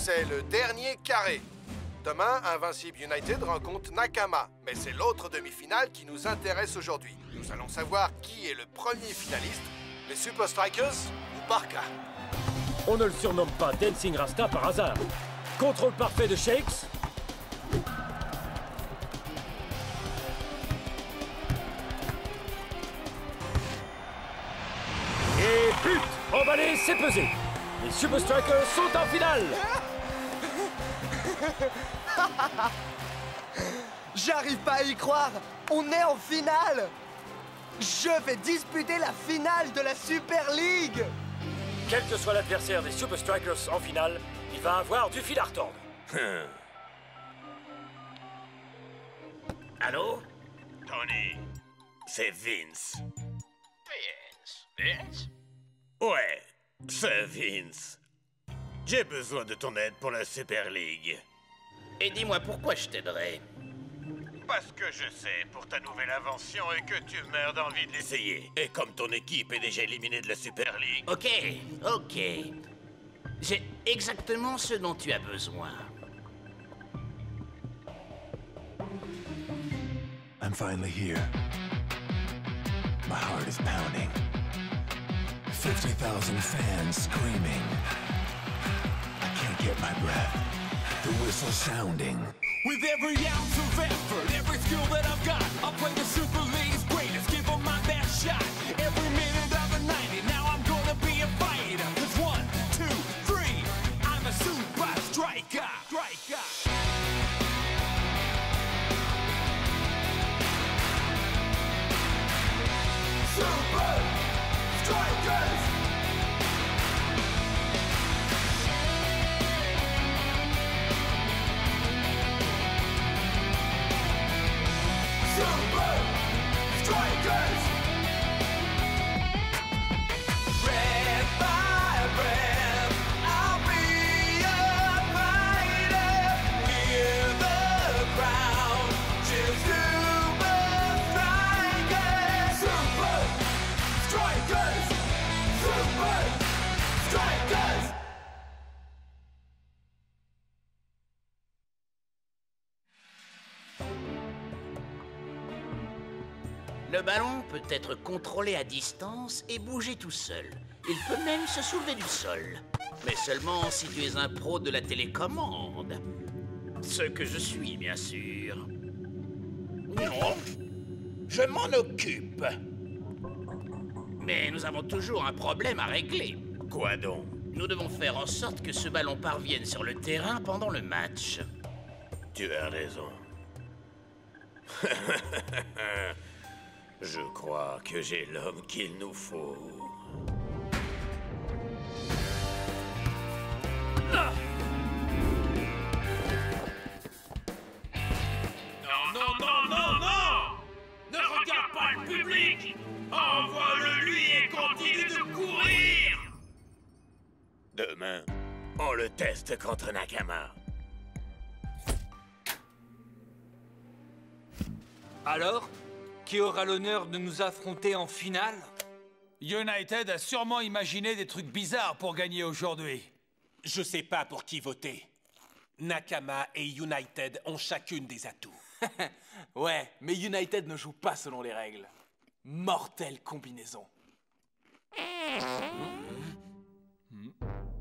c'est le dernier carré. Demain, Invincible United rencontre Nakama, mais c'est l'autre demi-finale qui nous intéresse aujourd'hui. Nous allons savoir qui est le premier finaliste, les Super Strikers ou Barca. On ne le surnomme pas Dancing Rasta par hasard. Contrôle parfait de Shakes. Et but! Emballé, c'est pesé. Les Super Strikers sont en finale. J'arrive pas à y croire. On est en finale. Je vais disputer la finale de la Super League. Quel que soit l'adversaire des Super Strikers en finale, il va avoir du fil à retordre. Allô? Tony, c'est Vince. Vince? Ouais, c'est Vince. J'ai besoin de ton aide pour la Super League. Et dis-moi pourquoi je t'aiderai. Parce que je sais pour ta nouvelle invention et que tu meurs d'envie de l'essayer. Et comme ton équipe est déjà éliminée de la Super League... Ok. J'ai exactement ce dont tu as besoin. I'm finally here. My heart is pounding. 50,000 fans screaming. I can't get my breath. The whistle sounding. With every ounce of effort, every skill that I've got, I'll play the Super League's greatest, give them my best shot. Every minute of the 90, now I'm gonna be a fighter. 'Cause 1, 2, 3, I'm a super striker. Super Strikers! Super Strikers! Breath by breath, I'll be a fighter. Hear the crowd cheer Super Strikers! Super Strikers! Super Strikers! Le ballon peut être contrôlé à distance et bouger tout seul. Il peut même se soulever du sol. Mais seulement si tu es un pro de la télécommande. Ce que je suis, bien sûr. Non, je m'en occupe. Mais nous avons toujours un problème à régler. Quoi donc? Nous devons faire en sorte que ce ballon parvienne sur le terrain pendant le match. Tu as raison. Je crois que j'ai l'homme qu'il nous faut. Non! Ne regarde pas le public! Envoie-le lui et continue de courir! Demain, on le teste contre Nakama. Alors, qui aura l'honneur de nous affronter en finale? United a sûrement imaginé des trucs bizarres pour gagner aujourd'hui. Je sais pas pour qui voter. Nakama et United ont chacune des atouts. Ouais, mais United ne joue pas selon les règles. Mortelle combinaison.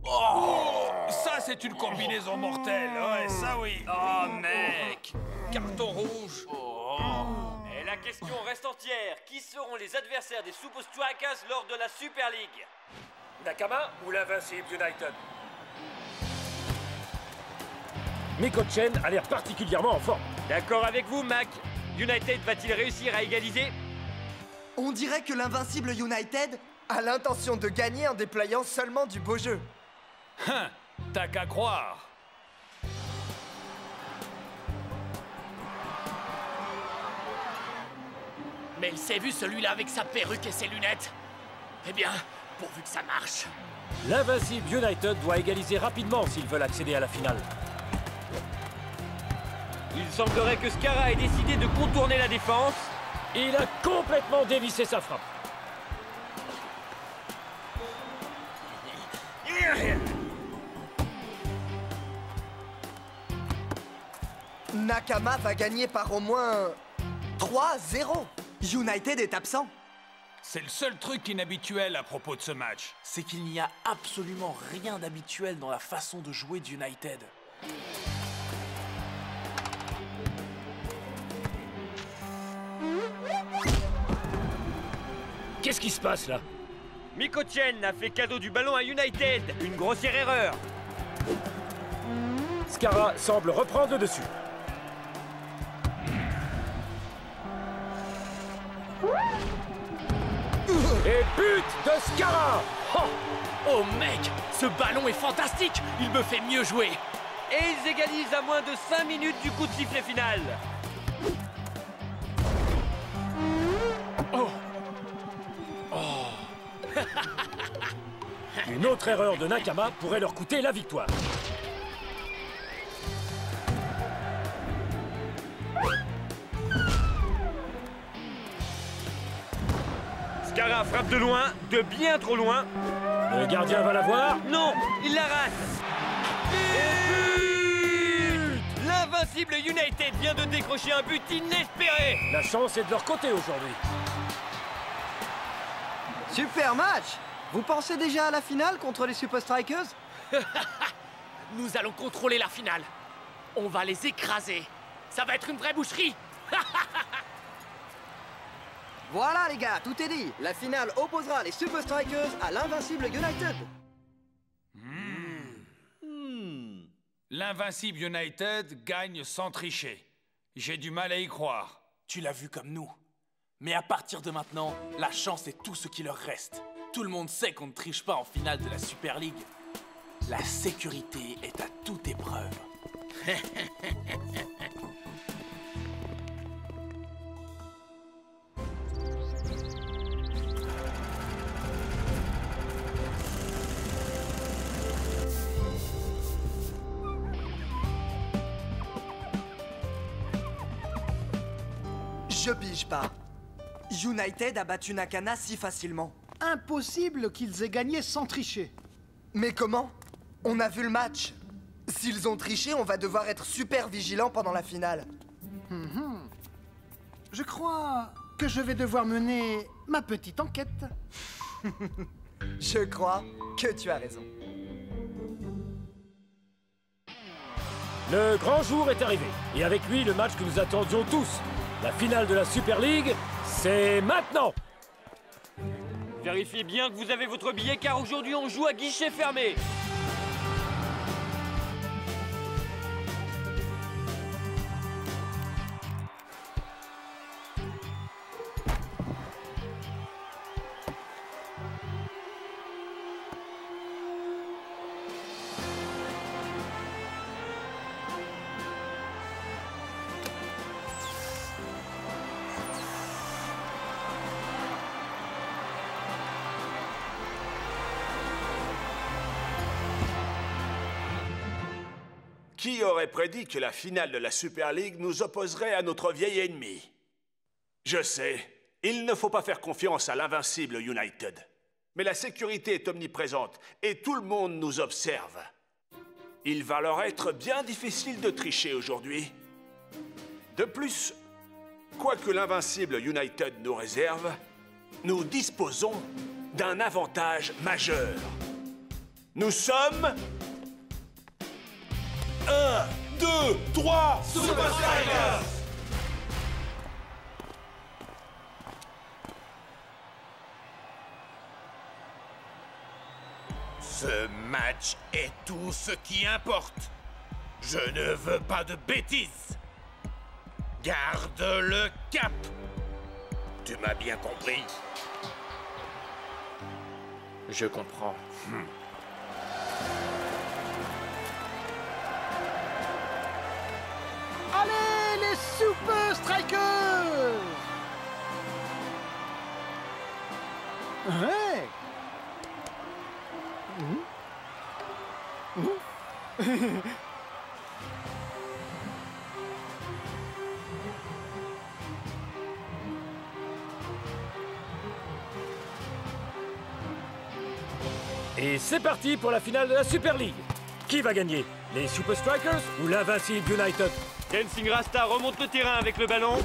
Oh, ça c'est une combinaison mortelle, ouais, ça oui. Oh mec, carton rouge. Et la question reste entière. Qui seront les adversaires des Super Strikers lors de la Super League? Nakama ou l'Invincible United? Miko Chen a l'air particulièrement en forme. D'accord avec vous, Mac. United va-t-il réussir à égaliser? On dirait que l'Invincible United a l'intention de gagner en déployant seulement du beau jeu. T'as qu'à croire. Mais il s'est vu celui-là avec sa perruque et ses lunettes. Eh bien, pourvu que ça marche. L'Invincible United doit égaliser rapidement s'ils veulent accéder à la finale. Il semblerait que Scara ait décidé de contourner la défense. Il a complètement dévissé sa frappe. Nakama va gagner par au moins 3-0. United est absent. C'est le seul truc inhabituel à propos de ce match. C'est qu'il n'y a absolument rien d'habituel dans la façon de jouer d'United. Qu'est-ce qui se passe là? Miko-Chen a fait cadeau du ballon à United. Une grossière erreur. Scara semble reprendre le dessus. Et but de Scara! Oh mec, ce ballon est fantastique. Il me fait mieux jouer. Et ils égalisent à moins de 5 minutes du coup de sifflet final. Une autre erreur de Nakama pourrait leur coûter la victoire. Scara frappe de loin, de bien trop loin. Le gardien va la voir. Non, il la rate. L'invincible United vient de décrocher un but inespéré. La chance est de leur côté aujourd'hui. Super match! Vous pensez déjà à la finale contre les Super Strikers? Nous allons contrôler la finale. On va les écraser. Ça va être une vraie boucherie. Voilà les gars, tout est dit. La finale opposera les Super Strikers à l'invincible United. L'invincible United gagne sans tricher. J'ai du mal à y croire. Tu l'as vu comme nous. Mais à partir de maintenant, la chance est tout ce qui leur reste. Tout le monde sait qu'on ne triche pas en finale de la Super League. La sécurité est à toute épreuve. Je pige pas. United a battu Nakama si facilement. Impossible qu'ils aient gagné sans tricher. Mais comment? On a vu le match. S'ils ont triché, on va devoir être super vigilants pendant la finale. Je crois que je vais devoir mener ma petite enquête. Je crois que tu as raison. Le grand jour est arrivé. Et avec lui, le match que nous attendions tous. La finale de la Super League, c'est maintenant! Vérifiez bien que vous avez votre billet car aujourd'hui on joue à guichet fermé. Qui aurait prédit que la finale de la Super League nous opposerait à notre vieil ennemi? Je sais, il ne faut pas faire confiance à l'invincible United. Mais la sécurité est omniprésente et tout le monde nous observe. Il va leur être bien difficile de tricher aujourd'hui. De plus, quoi que l'invincible United nous réserve, nous disposons d'un avantage majeur. Nous sommes... 1, 2, 3, Super Strikers! Ce match est tout ce qui importe. Je ne veux pas de bêtises. Garde le cap. Tu m'as bien compris? Je comprends. Allez, les Super Strikers! Ouais. Et c'est parti pour la finale de la Super League. Qui va gagner? Les Super Strikers ou l'invincible United? Dancing Rasta remonte le terrain avec le ballon.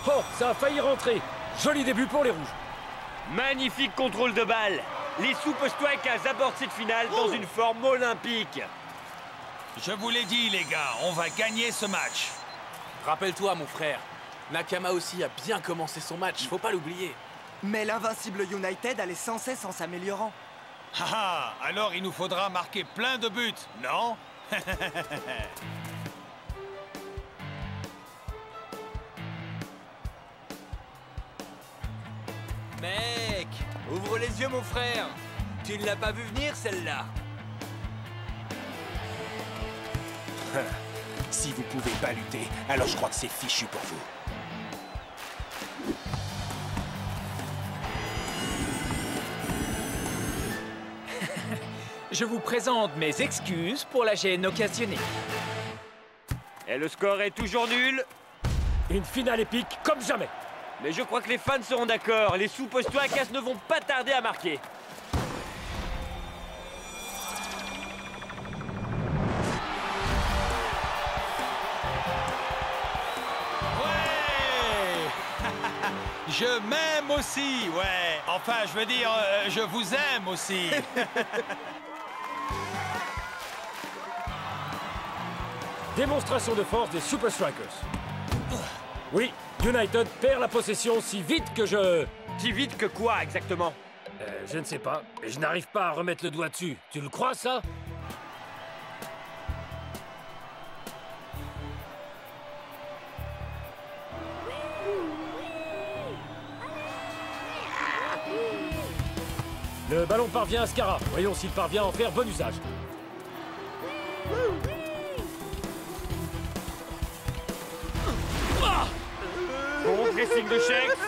Oh, ça a failli rentrer. Joli début pour les rouges. Magnifique contrôle de balle. Les Super Strikers abordent cette finale dans une forme olympique. Je vous l'ai dit, les gars, on va gagner ce match. Rappelle-toi, mon frère, Nakama aussi a bien commencé son match, faut pas l'oublier. Mais l'invincible United allait sans cesse en s'améliorant. Haha, alors il nous faudra marquer plein de buts, non? Mec, ouvre les yeux, mon frère. Tu ne l'as pas vu venir, celle-là. Si vous pouvez pas lutter, alors je crois que c'est fichu pour vous. Je vous présente mes excuses pour la gêne occasionnée. Et le score est toujours nul. Une finale épique comme jamais. Mais je crois que les fans seront d'accord. Les Super Strikers ne vont pas tarder à marquer. Je m'aime aussi, ouais. Enfin, je veux dire, je vous aime aussi. Démonstration de force des Super Strikers. Oui, United perd la possession si vite que je... Si vite que quoi, exactement? Je ne sais pas. Je n'arrive pas à remettre le doigt dessus. Tu le crois, ça? Le ballon parvient à Skara. Voyons s'il parvient à en faire bon usage. Bon pressing de Shakes.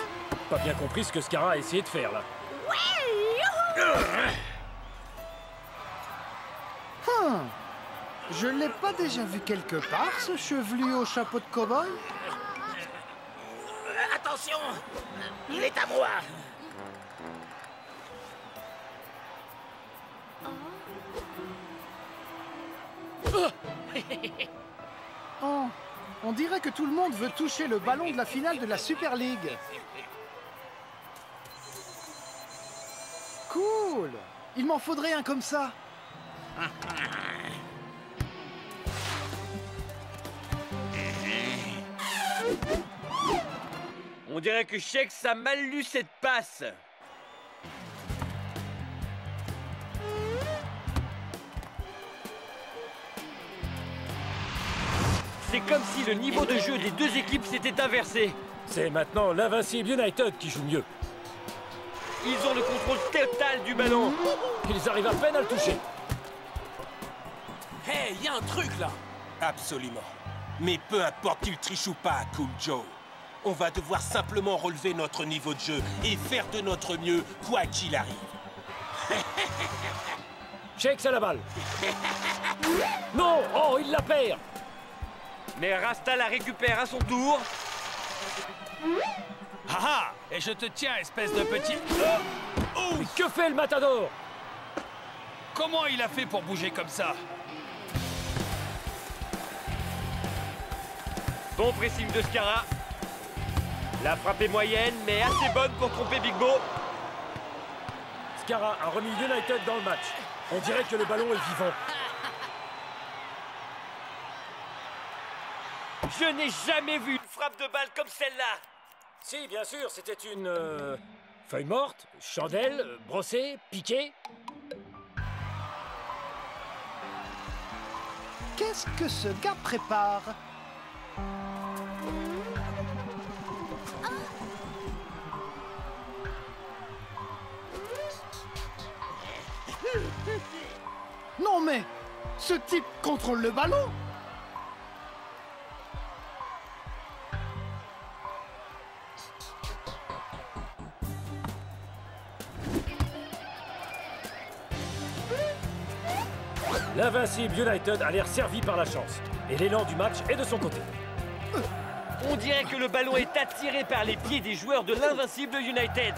Pas bien compris ce que Skara a essayé de faire, là. Je l'ai pas déjà vu quelque part, ce chevelu au chapeau de cow-boy? Attention, il est à moi. Oh, on dirait que tout le monde veut toucher le ballon de la finale de la Super League. Cool! Il m'en faudrait un comme ça. On dirait que Shakes a mal lu cette passe. C'est comme si le niveau de jeu des deux équipes s'était inversé. C'est maintenant l'invincible United qui joue mieux. Ils ont le contrôle total du ballon. Ils arrivent à peine à le toucher. Hey, y a un truc là. Absolument. Mais peu importe qu'il triche ou pas, Cool Joe. On va devoir simplement relever notre niveau de jeu et faire de notre mieux, quoi qu'il arrive. Shakes à la balle. Non! Oh, il la perd! Mais Rasta la récupère à son tour. Haha! Et je te tiens, espèce de petit... Mais que fait le Matador? Comment il a fait pour bouger comme ça? Bon pressing de Skara. La frappe est moyenne, mais assez bonne pour tromper Big Bo. Skara a remis United dans le match. On dirait que le ballon est vivant. Je n'ai jamais vu une frappe de balle comme celle-là. Si, bien sûr, c'était une... feuille morte, chandelle, brossée, piquée. Qu'est-ce que ce gars prépare? Non mais, ce type contrôle le ballon? L'invincible United a l'air servi par la chance. Et l'élan du match est de son côté. On dirait que le ballon est attiré par les pieds des joueurs de l'invincible United.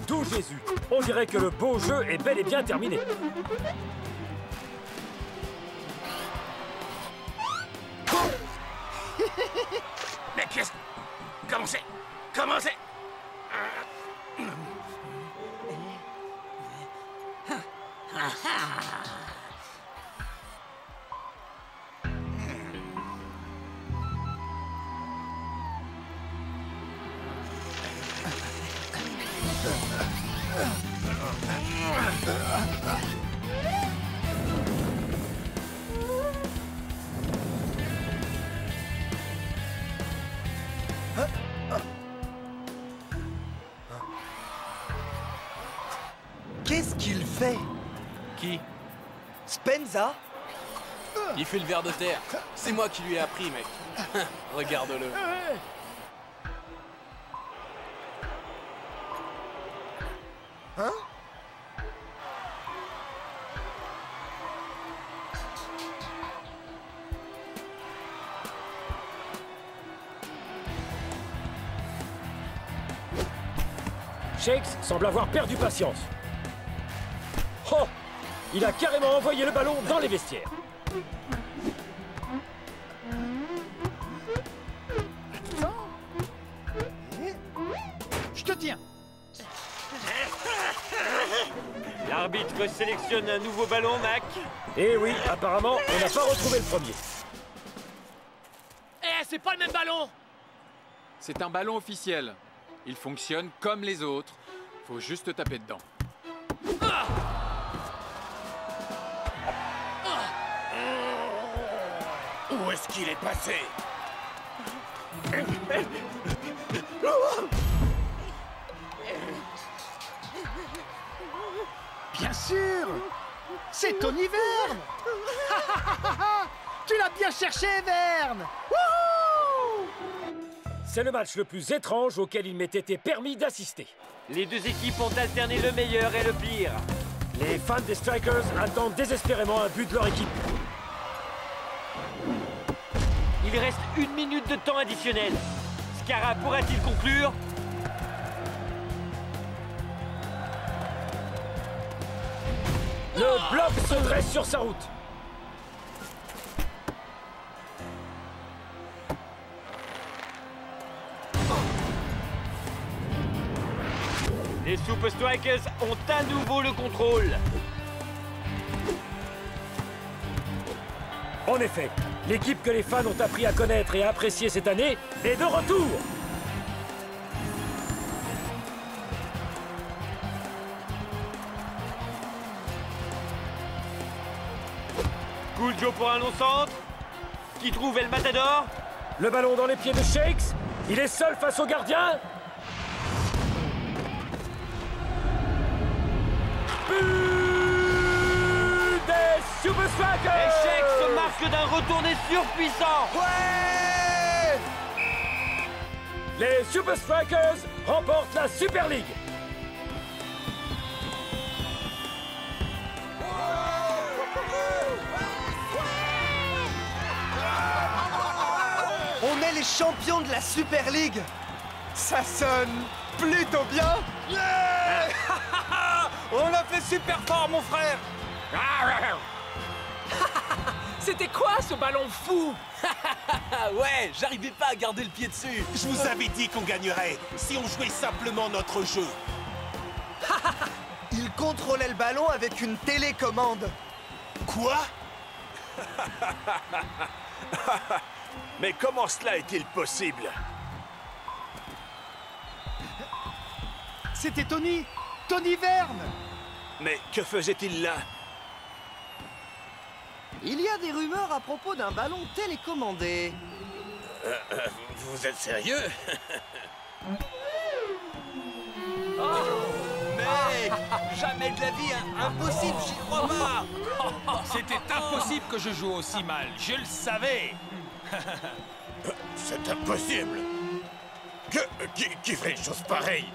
D'où Jésus. On dirait que le beau jeu est bel et bien terminé. Mais qu'est-ce... Comment c'est? Comment c'est? Qu'est-ce qu'il fait? Qui? Spenza? Il fait le ver de terre. C'est moi qui lui ai appris, mec. Regarde-le. Hein? Shakes semble avoir perdu patience. Oh! Il a carrément envoyé le ballon dans les vestiaires. Je te tiens. L'arbitre sélectionne un nouveau ballon, Mac. Eh oui, apparemment, on n'a pas retrouvé le premier. Eh, c'est pas le même ballon! C'est un ballon officiel. Il fonctionne comme les autres. Faut juste taper dedans. Où est-ce qu'il est passé? Bien sûr! C'est Tony Verne! Tu l'as bien cherché, Verne! Wouhou! C'est le match le plus étrange auquel il m'ait été permis d'assister. Les deux équipes ont alterné le meilleur et le pire. Les fans des Strikers attendent désespérément un but de leur équipe. Il reste 1 minute de temps additionnel. Scarra pourra-t-il conclure? Le bloc se dresse sur sa route. Les Super Strikers ont à nouveau le contrôle. En effet, l'équipe que les fans ont appris à connaître et à apprécier cette année est de retour. Cool Joe pour un long centre. Qui trouve El Matador? Le ballon dans les pieds de Shakes. Il est seul face au gardien. But des Super Strikers! Et Shakes se marque d'un retourné surpuissant. Ouais! Les Super Strikers remportent la Super League. On est les champions de la Super League. Ça sonne plutôt bien. Yeah! On a fait super fort, mon frère. C'était quoi ce ballon fou? Ouais, j'arrivais pas à garder le pied dessus. Je vous avais dit qu'on gagnerait si on jouait simplement notre jeu. Il contrôlait le ballon avec une télécommande. Quoi? Mais comment cela est-il possible? C'était Tony! Tony Verne! Mais que faisait-il là? Il y a des rumeurs à propos d'un ballon télécommandé. Vous êtes sérieux? Mec! Jamais de la vie, impossible, j'y crois pas! C'était impossible que je joue aussi mal, je le savais! C'est impossible! Qui ferait une chose pareille?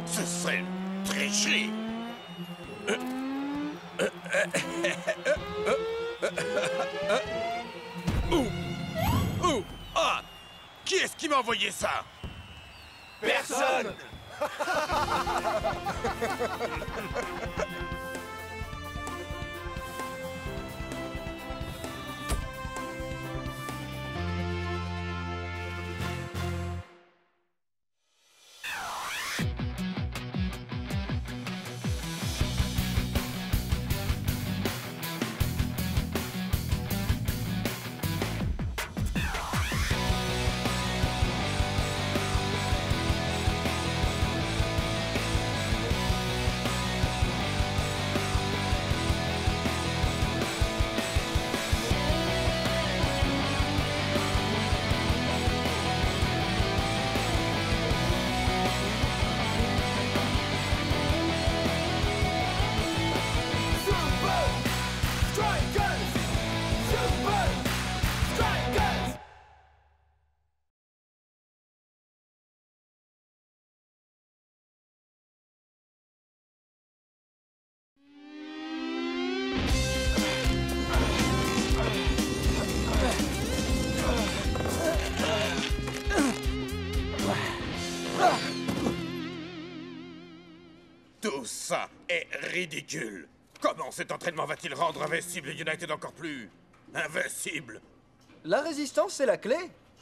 Ce serait une tricherie! Ah! Qui est-ce qui m'a envoyé ça? Personne! Tout ça est ridicule. Comment cet entraînement va-t-il rendre invincible United encore plus invincible? La résistance, c'est la clé.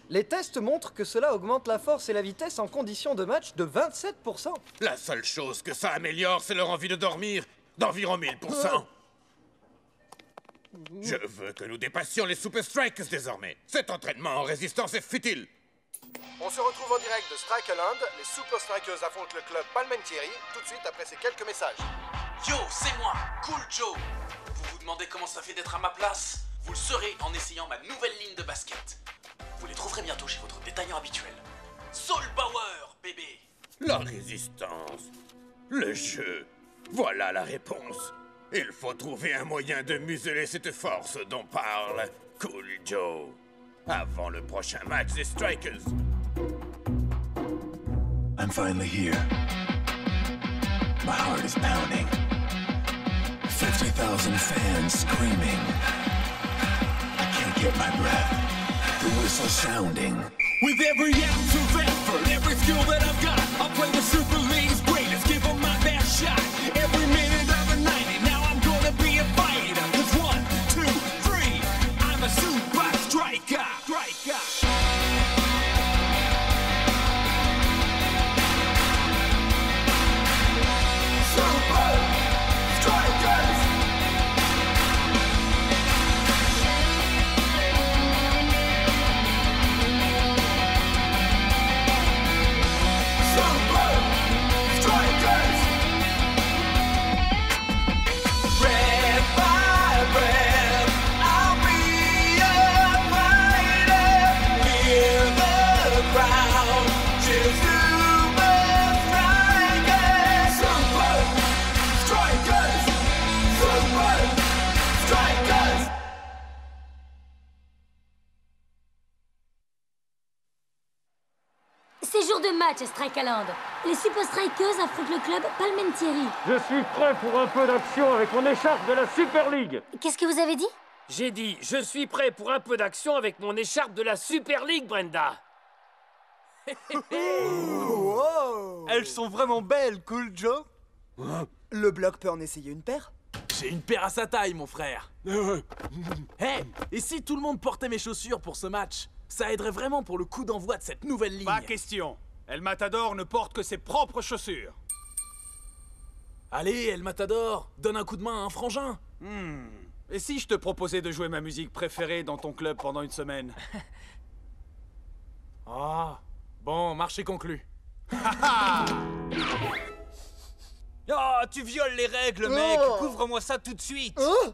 Les tests montrent que cela augmente la force et la vitesse en conditions de match de 27%. La seule chose que ça améliore, c'est leur envie de dormir d'environ 1000%. Je veux que nous dépassions les Super Strikers désormais. Cet entraînement en résistance est futile. On se retrouve en direct de Strikeland. Les Super Strikers affrontent le club Palmentieri tout de suite après ces quelques messages. Yo, c'est moi, Cool Joe. Vous vous demandez comment ça fait d'être à ma place? Vous le saurez en essayant ma nouvelle ligne de basket. Vous les trouverez bientôt chez votre détaillant habituel. Soul Power, bébé. La résistance. Le jeu. Voilà la réponse. Il faut trouver un moyen de museler cette force dont parle Cool Joe. Avant le prochain match des Strikers. I'm finally here. My heart is pounding. 50,000 fans screaming. I can't get my breath. The whistle sounding. With every ounce of effort, every skill that I've got, I'll play the Super League's greatest, give them my best shot. Every minute of the 90, now I'm gonna be a fighter. 'Cause 1, 2, 3, I'm a super striker. Super Strikers! C'est jour de match à Strikeland. Les Super Strikers affrontent le club Palmentieri. Je suis prêt pour un peu d'action avec mon écharpe de la Super League. Qu'est-ce que vous avez dit? J'ai dit, je suis prêt pour un peu d'action avec mon écharpe de la Super League, Brenda. Wow. Elles sont vraiment belles, Cool Joe. Le bloc peut en essayer une paire? J'ai une paire à sa taille, mon frère. Hey, et si tout le monde portait mes chaussures pour ce match? Ça aiderait vraiment pour le coup d'envoi de cette nouvelle ligne. Pas question. El Matador ne porte que ses propres chaussures. Allez, El Matador, donne un coup de main à un frangin. Et si je te proposais de jouer ma musique préférée dans ton club pendant une semaine? Ah, bon, marché conclu. Oh, tu violes les règles, mec. Oh. Couvre-moi ça tout de suite. Oh.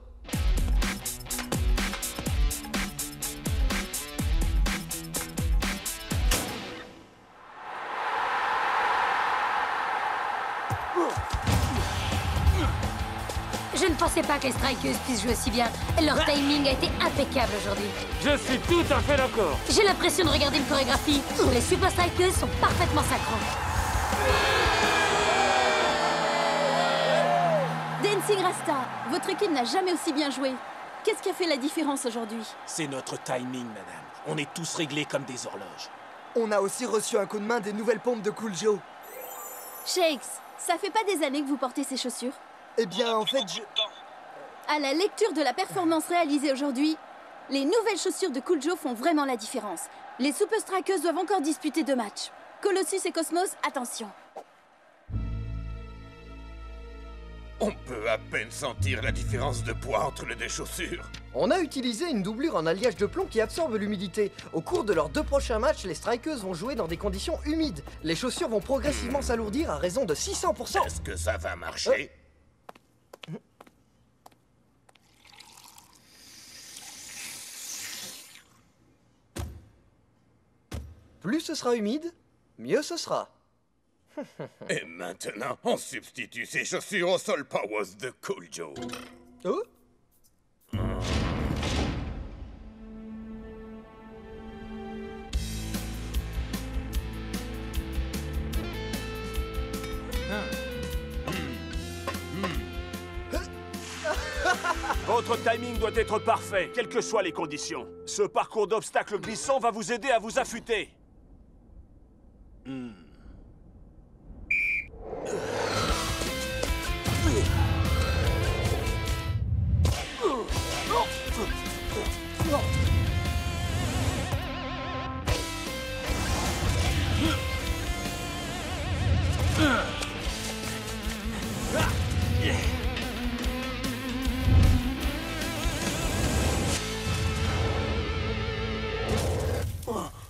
Je ne pensais pas que les Strikers puissent jouer aussi bien. Leur timing a été impeccable aujourd'hui. Je suis tout à fait d'accord. J'ai l'impression de regarder une chorégraphie où les Super Strikers sont parfaitement synchro. Dancing Rasta, votre équipe n'a jamais aussi bien joué. Qu'est-ce qui a fait la différence aujourd'hui? C'est notre timing, madame. On est tous réglés comme des horloges. On a aussi reçu un coup de main des nouvelles pompes de Cool Joe. Shakes, ça fait pas des années que vous portez ces chaussures? Eh bien, en fait, À la lecture de la performance réalisée aujourd'hui, les nouvelles chaussures de Cool Joe font vraiment la différence. Les Super Strikers doivent encore disputer 2 matchs. Colossus et Cosmos, attention. On peut à peine sentir la différence de poids entre les deux chaussures. On a utilisé une doublure en alliage de plomb qui absorbe l'humidité. Au cours de leurs 2 prochains matchs, les Strikers vont jouer dans des conditions humides. Les chaussures vont progressivement s'alourdir à raison de 600%. Est-ce que ça va marcher? Plus ce sera humide, mieux ce sera. Et maintenant, on substitue ces chaussures aux Soul Powers de Cool Joe. Oh? Votre timing doit être parfait, quelles que soient les conditions. Ce parcours d'obstacles glissants va vous aider à vous affûter.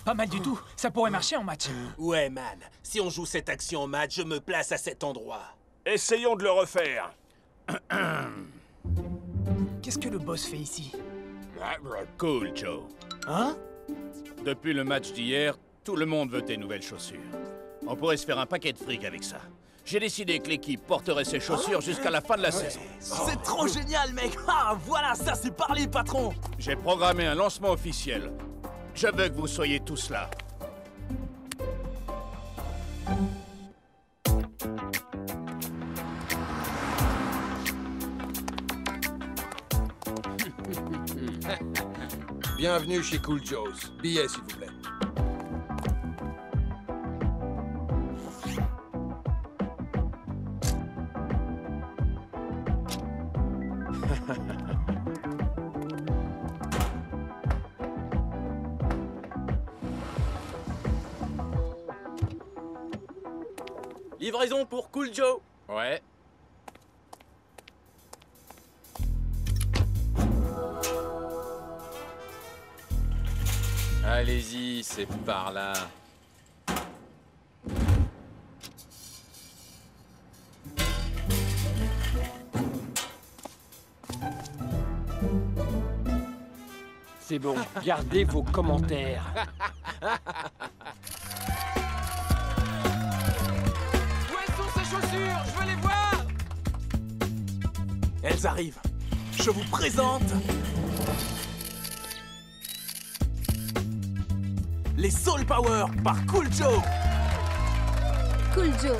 Pas mal du tout. Ça pourrait marcher en match. Ouais, man. Si on joue cette action en match, je me place à cet endroit. Essayons de le refaire. Qu'est-ce que le boss fait ici? Cool, Joe. Hein? Depuis le match d'hier, tout le monde veut tes nouvelles chaussures. On pourrait se faire un paquet de fric avec ça. J'ai décidé que l'équipe porterait ses chaussures jusqu'à la fin de la saison. C'est trop génial, mec. Ah, voilà, ça c'est parlé, patron. J'ai programmé un lancement officiel. Je veux que vous soyez tous là. Bienvenue chez Cool Joe's. Billet, s'il vous plaît. Livraison pour Cool Joe. Ouais. Allez-y, c'est par là. C'est bon, gardez vos commentaires. Où sont ces chaussures? Je veux les voir. Elles arrivent. Je vous présente... les Soul Power par Cool Joe. Cool Joe,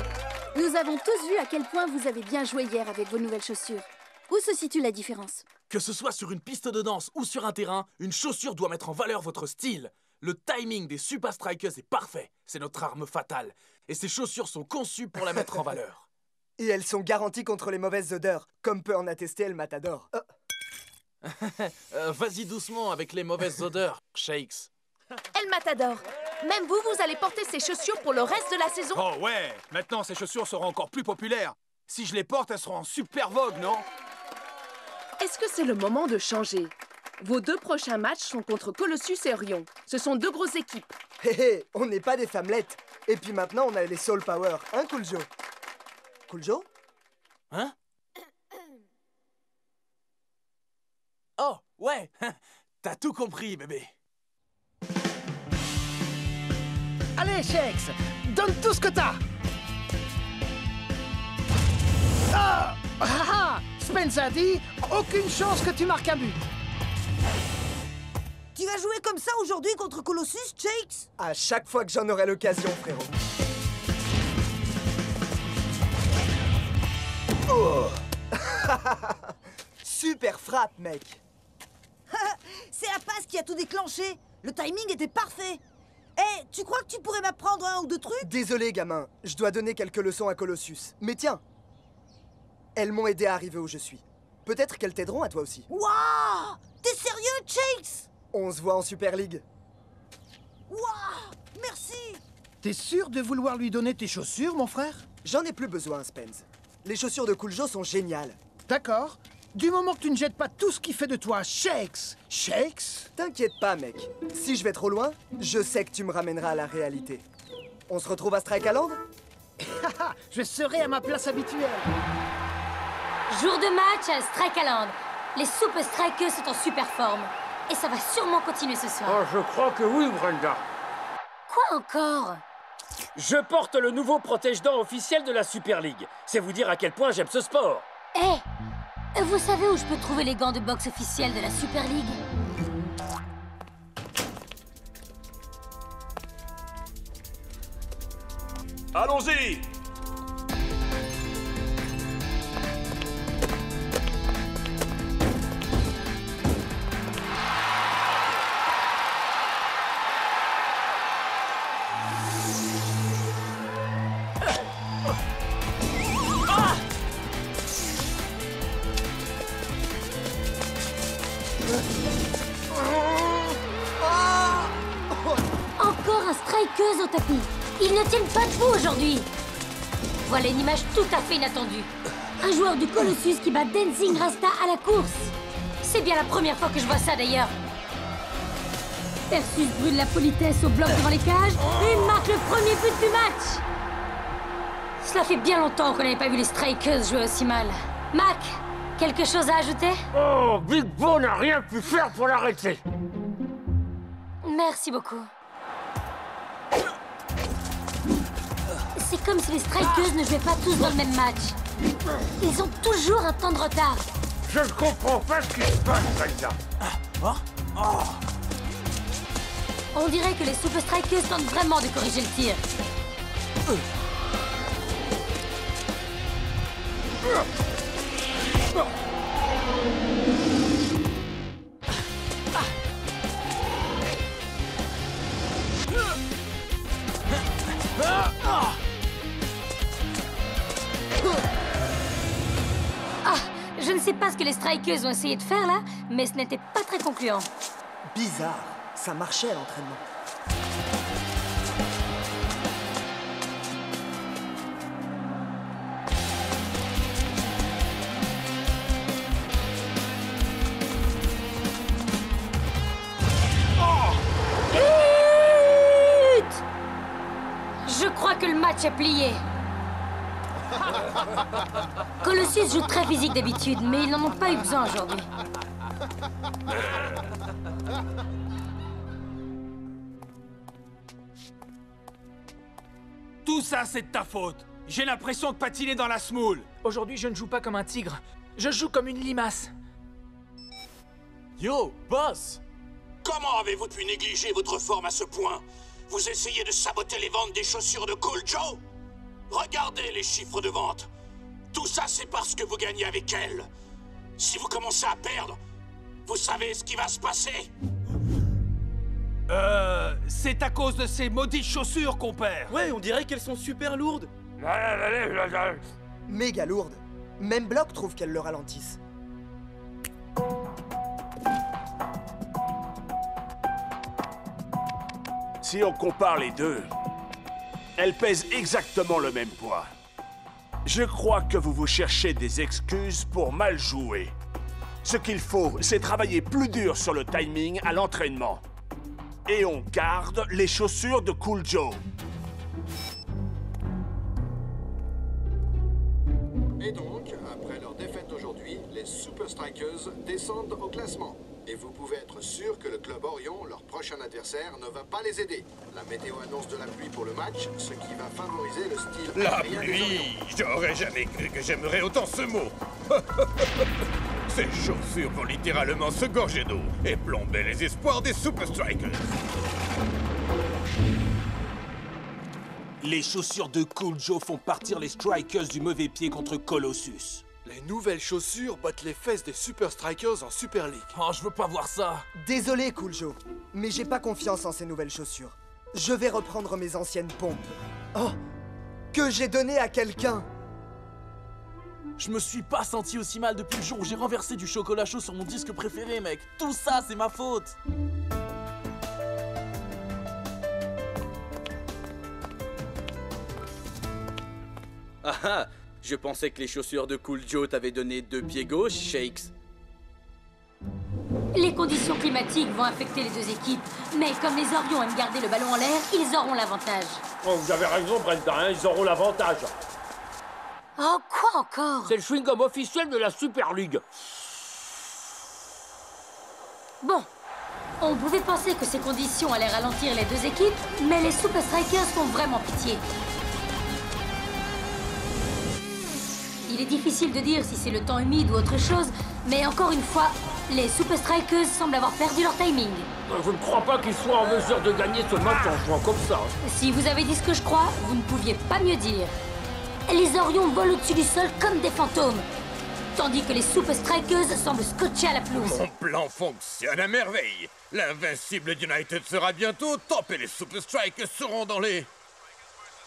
nous avons tous vu à quel point vous avez bien joué hier avec vos nouvelles chaussures. Où se situe la différence? Que ce soit sur une piste de danse ou sur un terrain, une chaussure doit mettre en valeur votre style. Le timing des Super Strikers est parfait. C'est notre arme fatale. Et ces chaussures sont conçues pour la mettre en valeur. Et elles sont garanties contre les mauvaises odeurs, comme peut en attester El Matador. Vas-y doucement avec les mauvaises odeurs, Shakes. El Matador, même vous, vous allez porter ces chaussures pour le reste de la saison? Oh ouais, maintenant ces chaussures seront encore plus populaires. Si je les porte, elles seront en super vogue, non? Est-ce que c'est le moment de changer? Vos 2 prochains matchs sont contre Colossus et Orion. Ce sont 2 grosses équipes. Hé hé, on n'est pas des femmelettes. Et puis maintenant, on a les Soul Power, hein, Cool Joe? Cool Joe? Hein? Oh, ouais. T'as tout compris, bébé. Allez, Shakes, donne tout ce que t'as. Ah! Ah ah! Spence a dit, aucune chance que tu marques un but. Tu vas jouer comme ça aujourd'hui contre Colossus, Shakes? À chaque fois que j'en aurai l'occasion, frérot. Oh. Super frappe, mec. C'est la passe qui a tout déclenché. Le timing était parfait. Eh, tu crois que tu pourrais m'apprendre un ou deux trucs? Désolé, gamin. Je dois donner quelques leçons à Colossus. Mais tiens, elles m'ont aidé à arriver où je suis. Peut-être qu'elles t'aideront à toi aussi. Waouh! T'es sérieux, Shakes? On se voit en Super League. Waouh! Merci! T'es sûr de vouloir lui donner tes chaussures, mon frère? J'en ai plus besoin, Spence. Les chaussures de Cool Joe sont géniales. D'accord. Du moment que tu ne jettes pas tout ce qui fait de toi Shakes. Shakes? T'inquiète pas, mec. Si je vais trop loin, je sais que tu me ramèneras à la réalité. On se retrouve à Strikeland? Je serai à ma place habituelle. Jour de match à Strikeland. Les Super Strikers sont en super forme. Et ça va sûrement continuer ce soir. Oh, je crois que oui, Brenda. Quoi encore? Je porte le nouveau protège-dents officiel de la Super League. C'est vous dire à quel point j'aime ce sport. Eh, vous savez où je peux trouver les gants de boxe officiels de la Super League? Allons-y! Encore un strikeuse au tapis. Ils ne tiennent pas debout aujourd'hui. Voilà une image tout à fait inattendue. Un joueur du Colossus qui bat Dancing Rasta à la course. C'est bien la première fois que je vois ça d'ailleurs. Persus brûle la politesse au bloc devant les cages et marque le premier but du match. Cela fait bien longtemps qu'on n'avait pas vu les strikers jouer aussi mal. Mac, quelque chose à ajouter? Oh, Big Bo n'a rien pu faire pour l'arrêter. Merci beaucoup. C'est comme si les strikers ne jouaient pas tous dans le même match. Ils ont toujours un temps de retard. Je ne comprends pas ce qui se passe, Brenda. On dirait que les Super Strikers tentent vraiment de corriger le tir. Je ne sais pas ce que les Strikers ont essayé de faire là, mais ce n'était pas très concluant. Bizarre, ça marchait à l'entraînement. Je crois que le match est plié. Colossus joue très physique d'habitude, mais ils n'en ont pas eu besoin aujourd'hui. Tout ça, c'est de ta faute. J'ai l'impression de patiner dans la smoule. Aujourd'hui, je ne joue pas comme un tigre. Je joue comme une limace. Yo, boss! Comment avez-vous pu négliger votre forme à ce point? Vous essayez de saboter les ventes des chaussures de Cool Joe? Regardez les chiffres de vente. Tout ça, c'est parce que vous gagnez avec elle. Si vous commencez à perdre, vous savez ce qui va se passer? C'est à cause de ces maudites chaussures qu'on perd. Ouais, on dirait qu'elles sont super lourdes. Méga lourde. Même Block trouve qu'elles le ralentissent. Si on compare les deux, elles pèsent exactement le même poids. Je crois que vous vous cherchez des excuses pour mal jouer. Ce qu'il faut, c'est travailler plus dur sur le timing à l'entraînement. Et on garde les chaussures de Cool Joe. Et donc, après leur défaite d'aujourd'hui, les Super Strikers descendent au classement. Et vous pouvez être sûr que le club Orion, leur prochain adversaire, ne va pas les aider. La météo annonce de la pluie pour le match, ce qui va favoriser le style La aérien des Orions. pluie! J'aurais jamais cru que j'aimerais autant ce mot. Ces chaussures vont littéralement se gorger d'eau et plomber les espoirs des Super Strikers. Les chaussures de Cool Joe font partir les Strikers du mauvais pied contre Colossus. Les nouvelles chaussures battent les fesses des Super Strikers en Super League. Oh, je veux pas voir ça. Désolé, Cool Joe, mais j'ai pas confiance en ces nouvelles chaussures. Je vais reprendre mes anciennes pompes. Oh, que j'ai donné à quelqu'un. Je me suis pas senti aussi mal depuis le jour où j'ai renversé du chocolat chaud sur mon disque préféré, mec. Tout ça, c'est ma faute. Ah ah, je pensais que les chaussures de Cool Joe t'avaient donné 2 pieds gauche, Shakes. Les conditions climatiques vont affecter les deux équipes, mais comme les Orions aiment garder le ballon en l'air, ils auront l'avantage. Oh, vous avez raison, Brenda, hein, ils auront l'avantage. Oh, quoi encore? C'est le chewing-gum officiel de la Super League. Bon, on pouvait penser que ces conditions allaient ralentir les deux équipes, mais les Super Strikers font vraiment pitié. Il est difficile de dire si c'est le temps humide ou autre chose, mais encore une fois, les Super Strikers semblent avoir perdu leur timing. Je ne crois pas qu'ils soient en mesure de gagner ce match en jouant comme ça. Si vous avez dit ce que je crois, vous ne pouviez pas mieux dire. Les Orions volent au-dessus du sol comme des fantômes, tandis que les Super Strikers semblent scotchés à la pelouse. Mon plan fonctionne à merveille. L'invincible United sera bientôt au top et les Super Strikers seront dans les...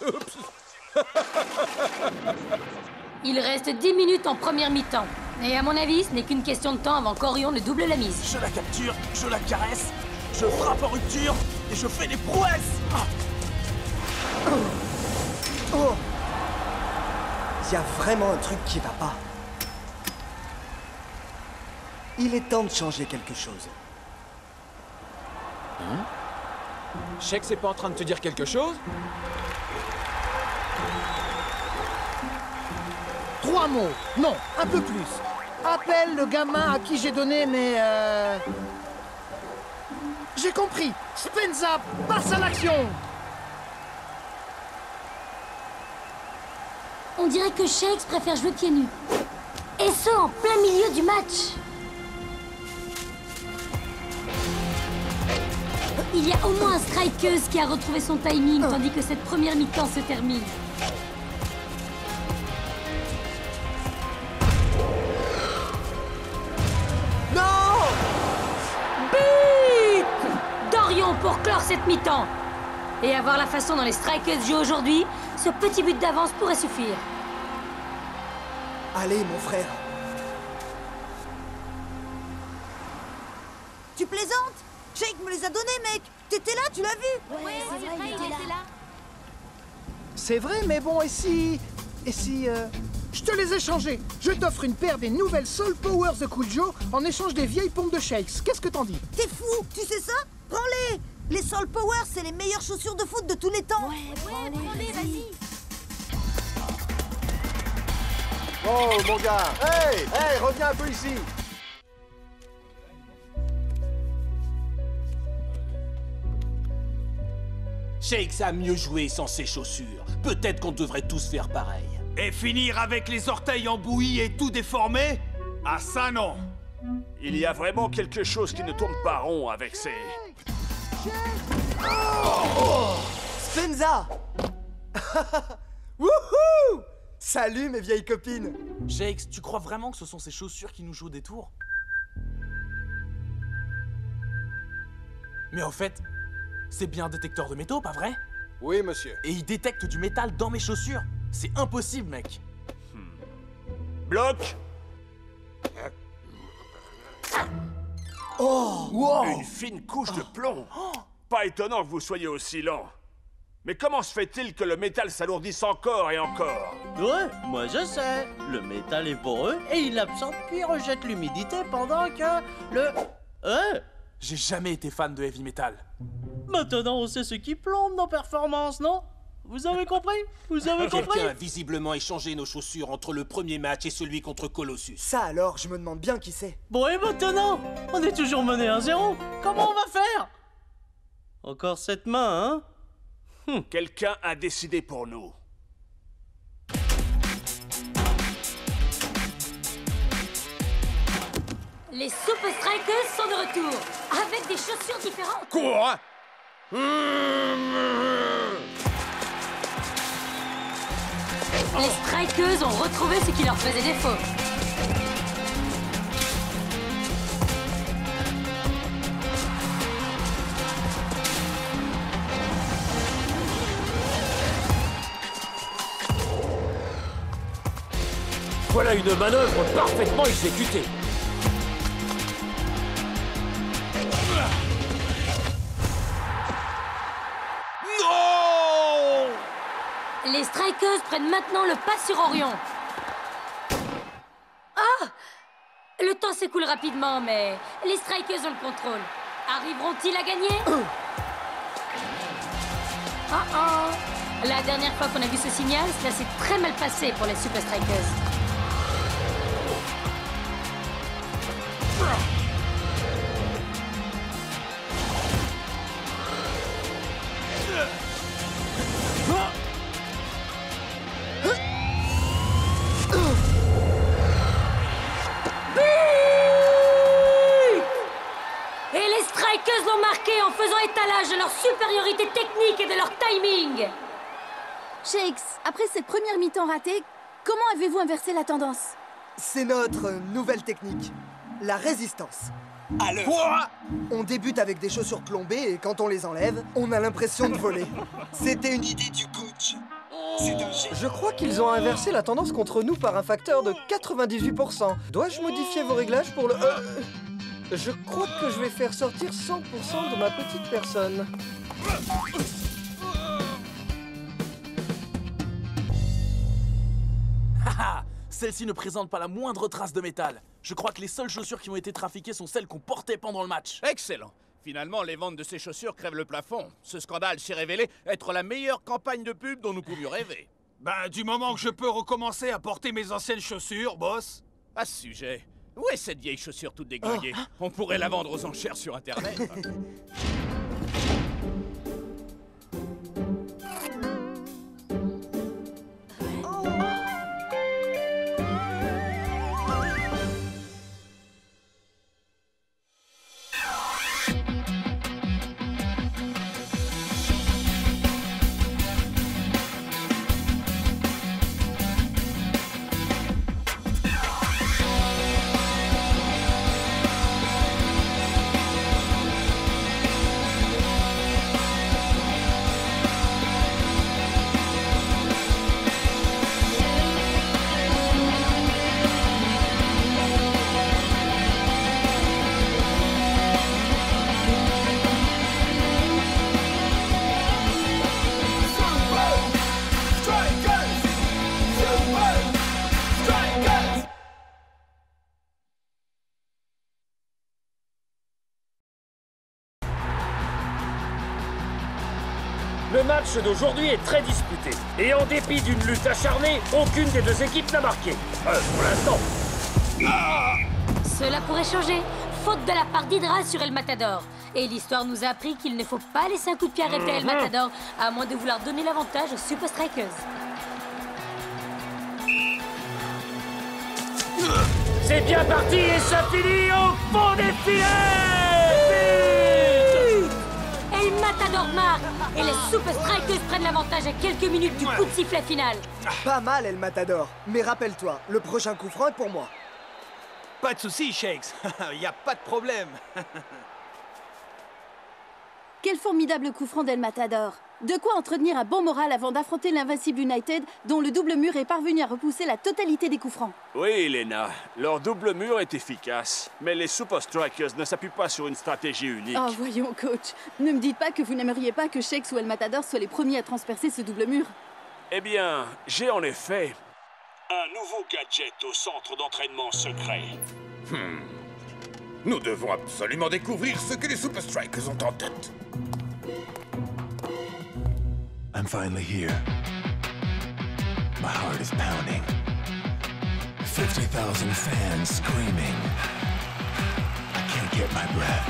Oups. Il reste 10 minutes en première mi-temps. Et à mon avis, ce n'est qu'une question de temps avant qu'Orion ne double la mise. Je la capture, je la caresse, je frappe en rupture et je fais des prouesses. Ah. Oh, il y a vraiment un truc qui va pas. Il est temps de changer quelque chose. Shake, c'est pas en train de te dire quelque chose? 3 mots. Non, un peu plus. Appelle le gamin à qui j'ai donné mes... J'ai compris. Spenza, passe à l'action. On dirait que Shakes préfère jouer pieds nus. Et ce, en plein milieu du match. Il y a au moins un strikeuse qui a retrouvé son timing, tandis que cette première mi-temps se termine. Non! But d'Orion pour clore cette mi-temps. Et à voir la façon dont les Strikers jouent aujourd'hui, ce petit but d'avance pourrait suffire. Allez, mon frère. Tu plaisantes? Shake me les a donnés, mec. T'étais là, tu l'as vu? Ouais, c'est vrai, il était là. C'est vrai, mais bon, et si... Je te les ai changés. Je t'offre une paire des nouvelles Soul Powers de Cool Joe en échange des vieilles pompes de Shakes. Qu'est-ce que t'en dis? T'es fou, tu sais ça? Prends-les. Les Soul Powers, c'est les meilleures chaussures de foot de tous les temps. Ouais, prends-les, vas-y. Oh, mon gars. Hey, reviens un peu ici. Shakes a mieux joué sans ses chaussures. Peut-être qu'on devrait tous faire pareil. Et finir avec les orteils en bouillie et tout déformé? Ah ça non. Il y a vraiment quelque chose qui ne tourne pas rond avec ces... Spenza. Wouhou! Salut, mes vieilles copines. Shakes, tu crois vraiment que ce sont ces chaussures qui nous jouent des tours? Mais en fait, c'est bien un détecteur de métaux, pas vrai? Oui, monsieur. Et il détecte du métal dans mes chaussures. C'est impossible, mec. Bloc. Oh, wow. Une fine couche de plomb. Pas étonnant que vous soyez aussi lent. Mais comment se fait-il que le métal s'alourdisse encore et encore? Ouais, moi je sais. Le métal est poreux et il absorbe puis rejette l'humidité pendant que le... J'ai jamais été fan de heavy metal. Maintenant, on sait ce qui plombe nos performances, non? Vous avez compris? Vous avez compris? Quelqu'un a visiblement échangé nos chaussures entre le premier match et celui contre Colossus. Ça alors, je me demande bien qui c'est. Bon, et maintenant? On est toujours mené 1-0. Comment on va faire? Encore cette main, hein? Quelqu'un a décidé pour nous. Les Super Strikers sont de retour, avec des chaussures différentes. Quoi? Les Strikers ont retrouvé ce qui leur faisait défaut. Voilà une manœuvre parfaitement exécutée. Non! Les Strikers prennent maintenant le pas sur Orion. Ah! Le temps s'écoule rapidement, mais les Strikers ont le contrôle. Arriveront-ils à gagner? La dernière fois qu'on a vu ce signal, cela s'est très mal passé pour les Super Strikers. Et les Strikers l'ont marqué en faisant étalage de leur supériorité technique et de leur timing. Shakes, après cette première mi-temps ratée, comment avez-vous inversé la tendance? C'est notre nouvelle technique, la résistance. Quoi? On débute avec des chaussures plombées et quand on les enlève, on a l'impression de voler. C'était une idée du coach. Je crois qu'ils ont inversé la tendance contre nous par un facteur de 98%. Dois-je modifier vos réglages pour le... Je crois que je vais faire sortir 100% de ma petite personne. Haha! Celle-ci ne présente pas la moindre trace de métal. Je crois que les seules chaussures qui ont été trafiquées sont celles qu'on portait pendant le match. Excellent. Finalement, les ventes de ces chaussures crèvent le plafond. Ce scandale s'est révélé être la meilleure campagne de pub dont nous pouvions rêver. Ben, du moment que je peux recommencer à porter mes anciennes chaussures, boss. À ce sujet, où est cette vieille chaussure toute déglinguée? On pourrait la vendre aux enchères sur Internet. Le match d'aujourd'hui est très disputé. Et en dépit d'une lutte acharnée, aucune des deux équipes n'a marqué. Pour l'instant. Cela pourrait changer. Faute de la part d'Hydra sur El Matador. Et l'histoire nous a appris qu'il ne faut pas laisser un coup de pied arrêter El Matador, à moins de vouloir donner l'avantage aux Super Strikers. C'est bien parti et ça finit au fond des filets! El Matador marque et les Super Strikers prennent l'avantage à quelques minutes du coup de sifflet final. Pas mal, El Matador. Mais rappelle-toi, le prochain coup franc est pour moi. Pas de soucis, Shakes. Y a pas de problème. Quel formidable coup franc d'El Matador. De quoi entretenir un bon moral avant d'affronter l'Invincible United, dont le double mur est parvenu à repousser la totalité des coups francs. Oui, Lena, leur double mur est efficace, mais les Super Strikers ne s'appuient pas sur une stratégie unique. Oh, voyons, coach. Ne me dites pas que vous n'aimeriez pas que Shakes ou El Matador soient les premiers à transpercer ce double mur. Eh bien, j'ai en effet un nouveau gadget au centre d'entraînement secret. Nous devons absolument découvrir ce que les Super Strikers ont en tête. I'm finally here. My heart is pounding. 50,000 fans screaming. I can't get my breath.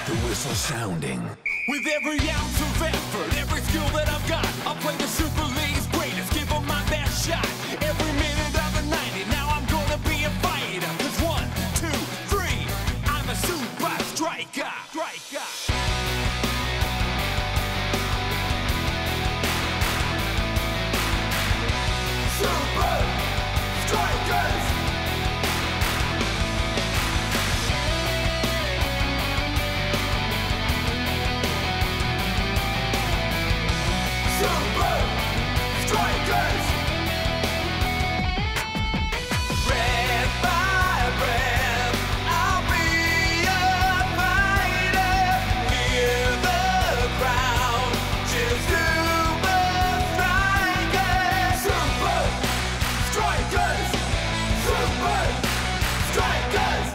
The whistle sounding. With every ounce of effort, every skill that I've got, I'll play the Super League's greatest, give them my best shot. Every minute of the 90, now I'm gonna be a fighter. 'Cause 1, 2, 3, I'm a super striker. Super Strikers! Super Strikers! Breath by breath, I'll be a fighter. Hear the crowd cheer Super Strikers! Super Strikers! Super Strikers!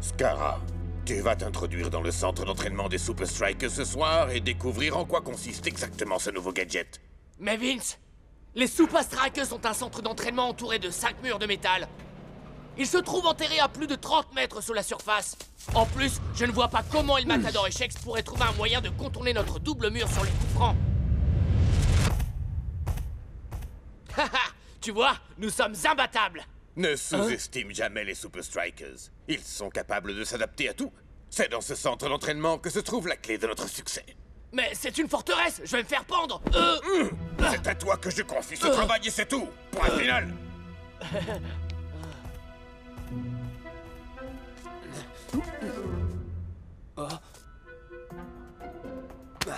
Scara, tu vas t'introduire dans le centre d'entraînement des Super Strikers ce soir et découvrir en quoi consiste exactement ce nouveau gadget. Mais Vince, les Super Strikers sont un centre d'entraînement entouré de 5 murs de métal. Ils se trouvent enterrés à plus de 30 mètres sous la surface. En plus, je ne vois pas comment El Matador et Shex pourraient trouver un moyen de contourner notre double mur sur les coups francs. Haha, tu vois, nous sommes imbattables. Ne sous-estime jamais les Super Strikers. Ils sont capables de s'adapter à tout. C'est dans ce centre d'entraînement que se trouve la clé de notre succès. Mais c'est une forteresse, je vais me faire pendre. C'est à toi que je confie ce travail et c'est tout. Point final.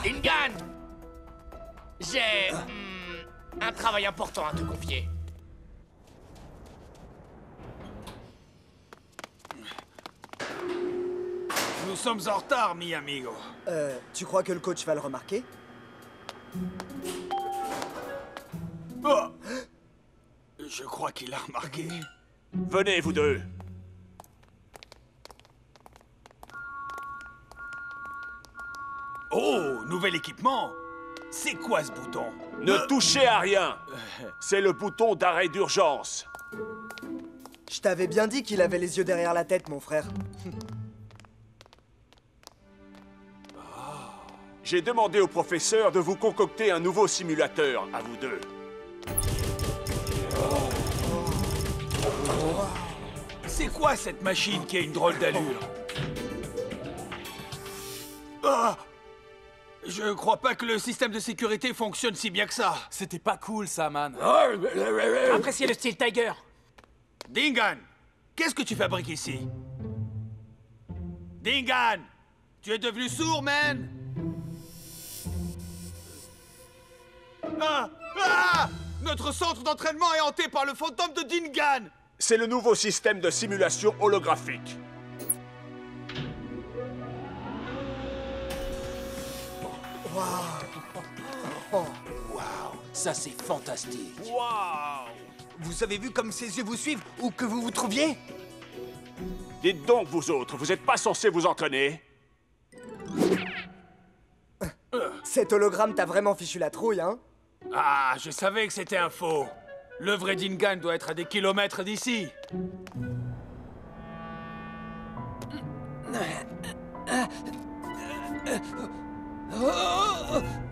Dingan, j'ai un travail important à te confier. Nous sommes en retard, mi amigo. Tu crois que le coach va le remarquer? Oh, je crois qu'il a remarqué. Venez, vous deux. Oh, nouvel équipement. C'est quoi ce bouton? Ne touchez à rien. C'est le bouton d'arrêt d'urgence. Je t'avais bien dit qu'il avait les yeux derrière la tête, mon frère. J'ai demandé au professeur de vous concocter un nouveau simulateur, à vous deux. C'est quoi cette machine qui a une drôle d'allure? Ah! Je crois pas que le système de sécurité fonctionne si bien que ça. C'était pas cool, ça, man. Appréciez le style Tiger. Dingan, qu'est-ce que tu fabriques ici? Dingan, tu es devenu sourd, man? Notre centre d'entraînement est hanté par le fantôme de Dingan! C'est le nouveau système de simulation holographique. Waouh, ça c'est fantastique. Waouh! Vous avez vu comme ses yeux vous suivent, où que vous vous trouviez? Dites donc, vous autres, vous êtes pas censés vous entraîner? Cet hologramme t'a vraiment fichu la trouille, hein? Ah, je savais que c'était un faux. Le vrai Dingan doit être à des kilomètres d'ici.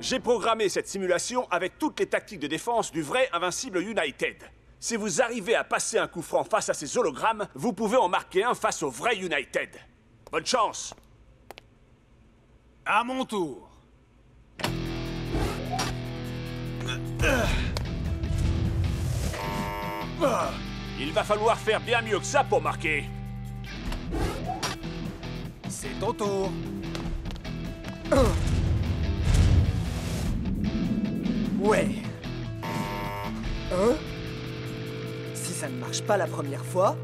J'ai programmé cette simulation avec toutes les tactiques de défense du vrai Invincible United. Si vous arrivez à passer un coup franc face à ces hologrammes, vous pouvez en marquer un face au vrai United. Bonne chance! À mon tour. Il va falloir faire bien mieux que ça pour marquer. C'est ton tour. Ouais. Hein? Si ça ne marche pas la première fois...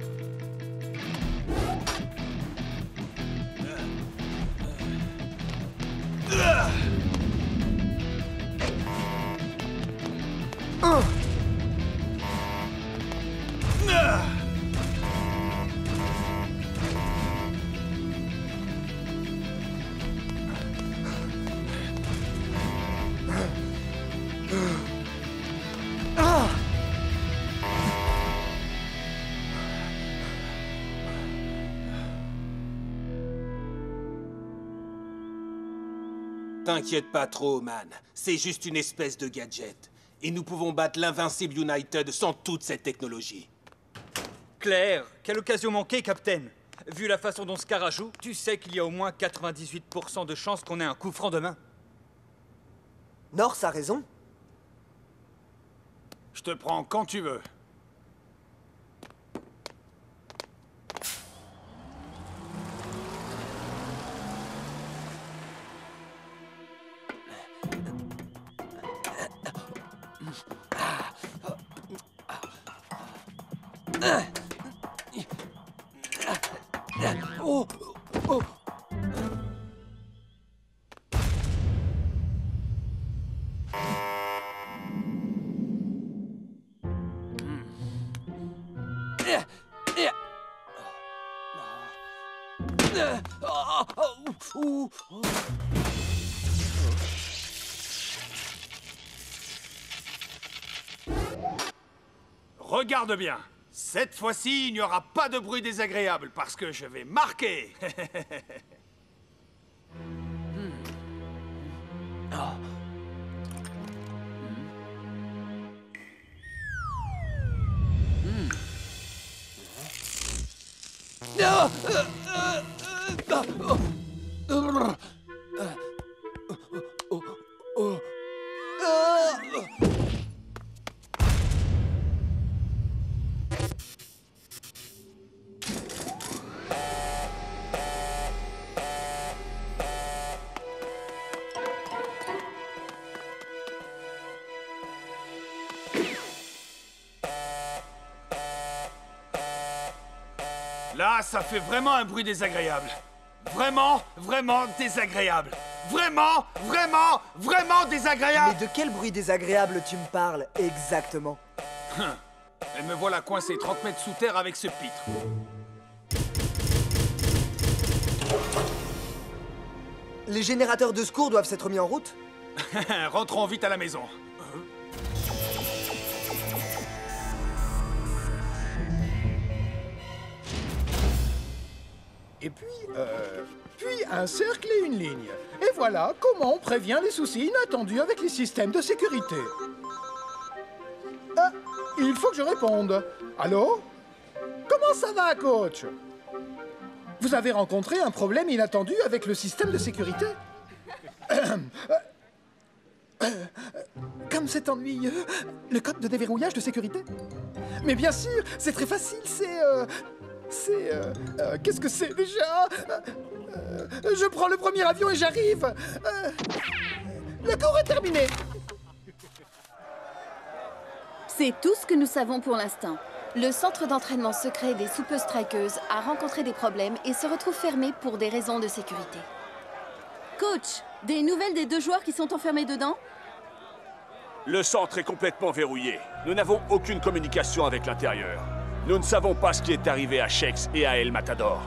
T'inquiète pas trop, man. C'est juste une espèce de gadget. Et nous pouvons battre l'invincible United sans toute cette technologie. Claire, quelle occasion manquée, Captain. Vu la façon dont Scara joue, tu sais qu'il y a au moins 98% de chances qu'on ait un coup franc demain. North a raison. Je te prends quand tu veux. Oh, oh. Regarde bien. Cette fois-ci, il n'y aura pas de bruit désagréable parce que je vais marquer. Là, ça fait vraiment un bruit désagréable. Vraiment, vraiment désagréable. Vraiment, vraiment, vraiment désagréable. Mais de quel bruit désagréable tu me parles exactement? Et me voilà coincé 30 mètres sous terre avec ce pitre. Les générateurs de secours doivent s'être mis en route? Rentrons vite à la maison. Et puis un cercle et une ligne. Et voilà comment on prévient les soucis inattendus avec les systèmes de sécurité. Ah, il faut que je réponde. Allô? Comment ça va, coach? Vous avez rencontré un problème inattendu avec le système de sécurité? Comme c'est ennuyeux. Le code de déverrouillage de sécurité? Mais bien sûr, c'est très facile, qu'est-ce que c'est déjà? Je prends le premier avion et j'arrive. Le cours est terminé. C'est tout ce que nous savons pour l'instant. Le centre d'entraînement secret des Super Strikers a rencontré des problèmes et se retrouve fermé pour des raisons de sécurité. Coach, des nouvelles des 2 joueurs qui sont enfermés dedans? Le centre est complètement verrouillé. Nous n'avons aucune communication avec l'intérieur. Nous ne savons pas ce qui est arrivé à Shex et à El Matador.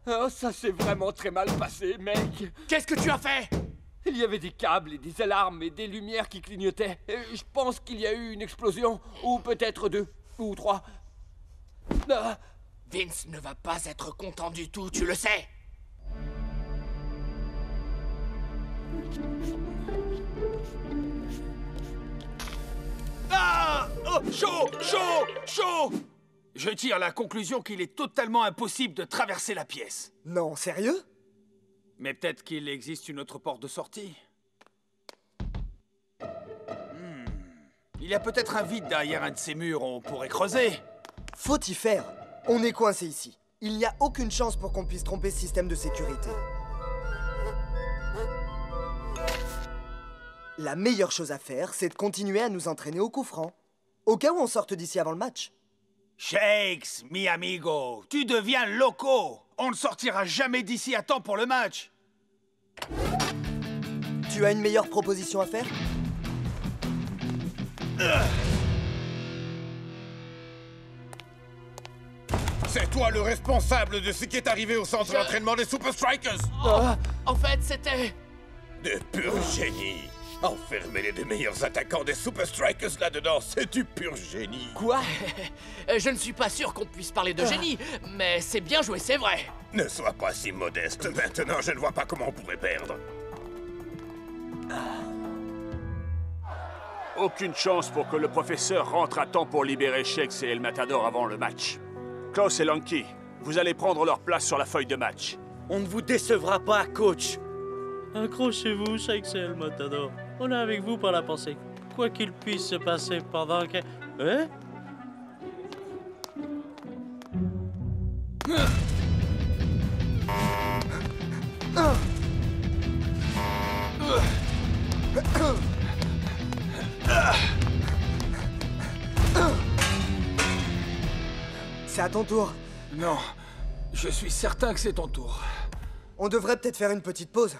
Oh, ça s'est vraiment très mal passé, mec. Qu'est-ce que tu as fait? Il y avait des câbles et des alarmes et des lumières qui clignotaient. Et je pense qu'il y a eu une explosion, ou peut-être 2, ou 3. Ah. Vince ne va pas être content du tout, tu le sais. Ah! Oh, chaud! Chaud! Chaud! Je tire la conclusion qu'il est totalement impossible de traverser la pièce. Non, sérieux? Mais peut-être qu'il existe une autre porte de sortie. Il y a peut-être un vide derrière un de ces murs, on pourrait creuser. Faut y faire. On est coincé ici. Il n'y a aucune chance pour qu'on puisse tromper ce système de sécurité. La meilleure chose à faire, c'est de continuer à nous entraîner au coup franc. Au cas où on sorte d'ici avant le match. Shakes, mi amigo, tu deviens loco. On ne sortira jamais d'ici à temps pour le match. Tu as une meilleure proposition à faire? C'est toi le responsable de ce qui est arrivé au centre d'entraînement des Super Strikers. En fait, c'était... De pur génie. Enfermer les deux meilleurs attaquants des Super Strikers là-dedans, c'est du pur génie. Quoi? Je ne suis pas sûr qu'on puisse parler de génie, mais c'est bien joué, c'est vrai. Ne sois pas si modeste. Maintenant, je ne vois pas comment on pourrait perdre. Aucune chance pour que le professeur rentre à temps pour libérer Shakes et El Matador avant le match. Klaus et Lanky, vous allez prendre leur place sur la feuille de match. On ne vous décevra pas, coach. Accrochez-vous, Shakes et El Matador. On est avec vous par la pensée. Quoi qu'il puisse se passer pendant que... Hein? C'est à ton tour. Non, je suis certain que c'est ton tour. On devrait peut-être faire une petite pause.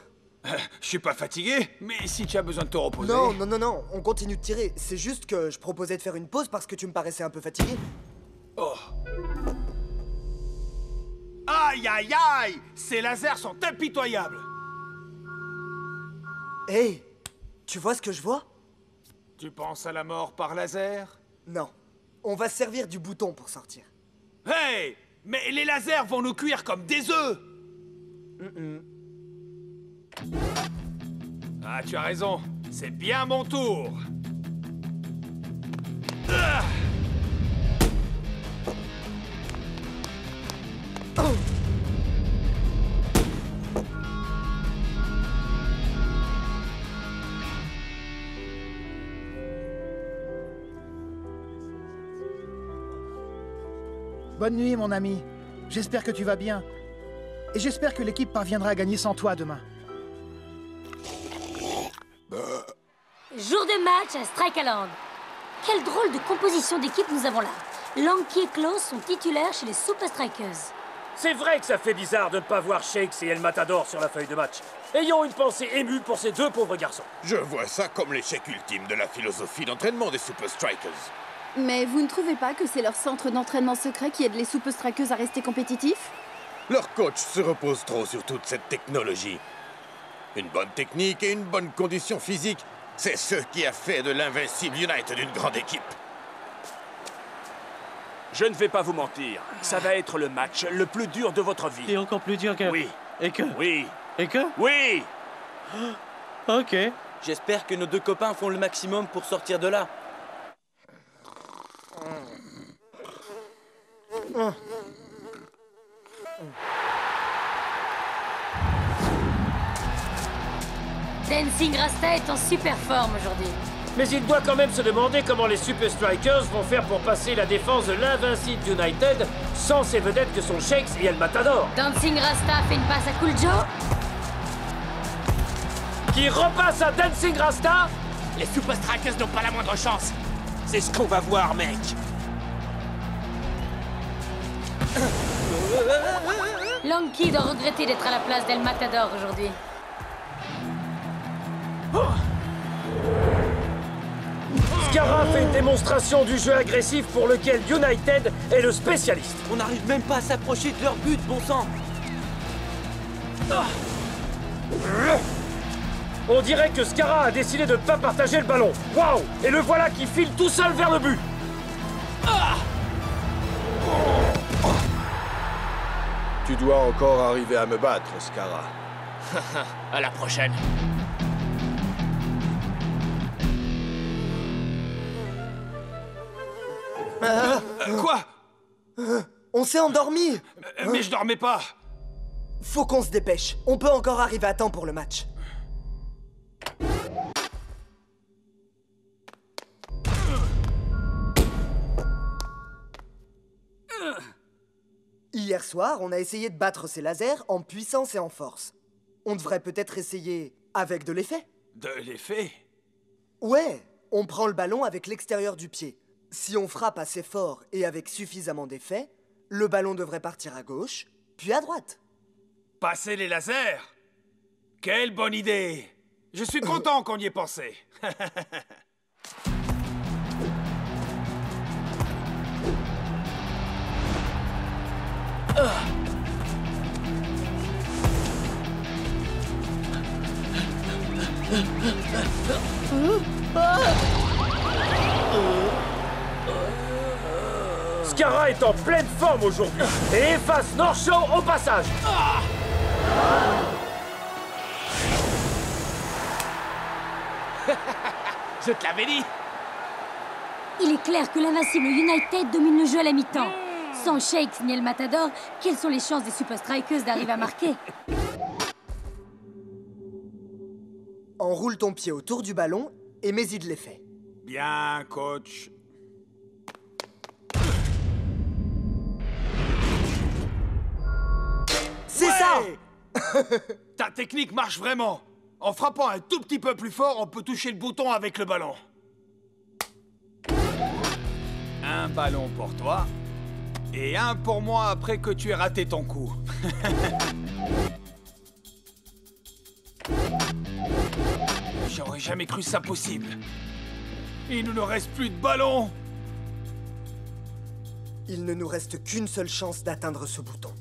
Je suis pas fatigué, mais si tu as besoin de te reposer... Non, on continue de tirer. C'est juste que je proposais de faire une pause parce que tu me paraissais un peu fatigué. Oh. Aïe, aïe, aïe! Ces lasers sont impitoyables! Hey, tu vois ce que je vois? Tu penses à la mort par laser? Non. On va se servir du bouton pour sortir. Hey! Mais les lasers vont nous cuire comme des œufs! Ah, tu as raison. C'est bien mon tour. Ah! Oh! Bonne nuit, mon ami. J'espère que tu vas bien. Et j'espère que l'équipe parviendra à gagner sans toi demain. Jour de match à Strikeland. Quelle drôle de composition d'équipe nous avons là. Lanky et Klaus sont titulaires chez les Super Strikers. C'est vrai que ça fait bizarre de ne pas voir Shakes et El Matador sur la feuille de match. Ayons une pensée émue pour ces deux pauvres garçons. Je vois ça comme l'échec ultime de la philosophie d'entraînement des Super Strikers. Mais vous ne trouvez pas que c'est leur centre d'entraînement secret qui aide les Super Strikers à rester compétitifs? Leur coach se repose trop sur toute cette technologie. Une bonne technique et une bonne condition physique, c'est ce qui a fait de l'Invincible United une grande équipe. Je ne vais pas vous mentir, ça va être le match le plus dur de votre vie. Et encore plus dur que... Oui. Et que... Oui. Et que... Oui. Ok. J'espère que nos deux copains font le maximum pour sortir de là. Dancing Rasta est en super forme aujourd'hui. Mais il doit quand même se demander comment les Super Strikers vont faire pour passer la défense de l'Invincible United sans ces vedettes que sont Shakes et El Matador. Dancing Rasta fait une passe à Cool Joe. Qui repasse à Dancing Rasta. Les Super Strikers n'ont pas la moindre chance. C'est ce qu'on va voir, mec. Lanky doit regretter d'être à la place d'El Matador aujourd'hui. Scarra fait une démonstration du jeu agressif pour lequel United est le spécialiste. On n'arrive même pas à s'approcher de leur but, bon sang. On dirait que Scarra a décidé de ne pas partager le ballon. Waouh! Et le voilà qui file tout seul vers le but. Tu dois encore arriver à me battre, Scarra. À la prochaine. Quoi? On s'est endormi. Mais je dormais pas. Faut qu'on se dépêche. On peut encore arriver à temps pour le match. Hier soir, on a essayé de battre ces lasers en puissance et en force. On devrait peut-être essayer avec de l'effet. De l'effet? Ouais, on prend le ballon avec l'extérieur du pied. Si on frappe assez fort et avec suffisamment d'effet, le ballon devrait partir à gauche, puis à droite. Passer les lasers? Quelle bonne idée! Je suis content qu'on y ait pensé. Scara est en pleine forme aujourd'hui et efface North-Show au passage. Je te l'avais dit. Il est clair que l'invincible United domine le jeu à la mi-temps. Sans Shakes ni El Matador, quelles sont les chances des Super Strikers d'arriver à marquer? Enroule ton pied autour du ballon et mets-y de l'effet. Bien, coach. C'est ça! Ta technique marche vraiment. En frappant un tout petit peu plus fort, on peut toucher le bouton avec le ballon. Un ballon pour toi. Et un pour moi après que tu aies raté ton coup. J'aurais jamais cru ça possible. Il ne nous reste plus de ballon. Il ne nous reste qu'une seule chance d'atteindre ce bouton.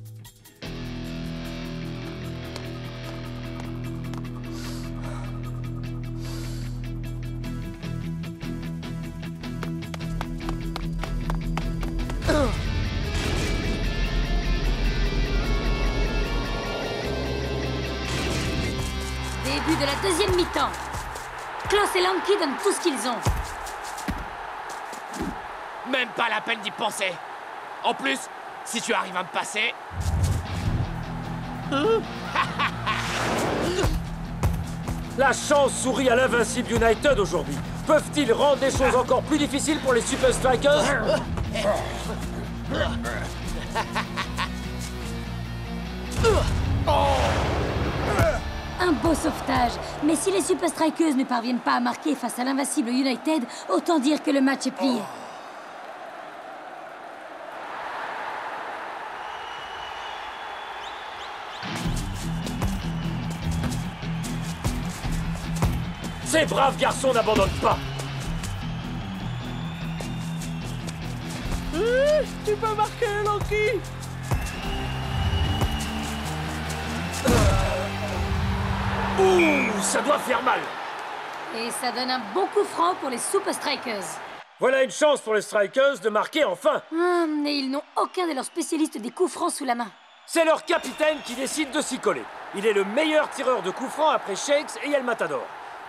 Début de la deuxième mi-temps. Klaus et Lanky donnent tout ce qu'ils ont. Même pas la peine d'y penser. En plus, si tu arrives à me passer... La chance sourit à l'invincible United aujourd'hui. Peuvent-ils rendre les choses encore plus difficiles pour les Super Strikers? Un beau sauvetage. Mais si les Super Strikers ne parviennent pas à marquer face à l'invincible United, autant dire que le match est plié. Ces braves garçons n'abandonnent pas. Tu peux marquer, Lanky. Ouh, ça doit faire mal. Et ça donne un bon coup franc pour les Super Strikers. Voilà une chance pour les Strikers de marquer enfin. Et ils n'ont aucun de leurs spécialistes des coups francs sous la main. C'est leur capitaine qui décide de s'y coller. Il est le meilleur tireur de coups francs après Shakes et El Matador.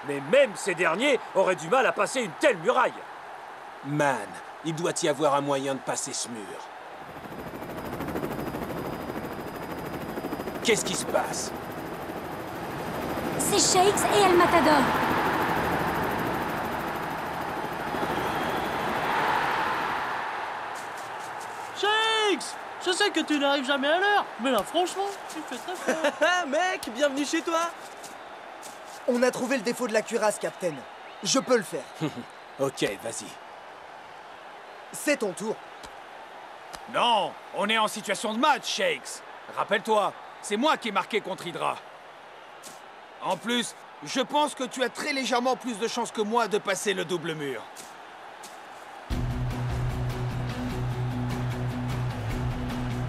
Mais même ces derniers auraient du mal à passer une telle muraille. Man, il doit y avoir un moyen de passer ce mur. Qu'est-ce qui se passe? C'est Shakes et El Matador. Shakes! Je sais que tu n'arrives jamais à l'heure, mais là, franchement, tu fais très fort. Mec, bienvenue chez toi. On a trouvé le défaut de la cuirasse, Captain. Je peux le faire. Ok, vas-y. C'est ton tour. Non, on est en situation de match, Shakes. Rappelle-toi, c'est moi qui ai marqué contre Hydra. En plus, je pense que tu as très légèrement plus de chances que moi de passer le double mur.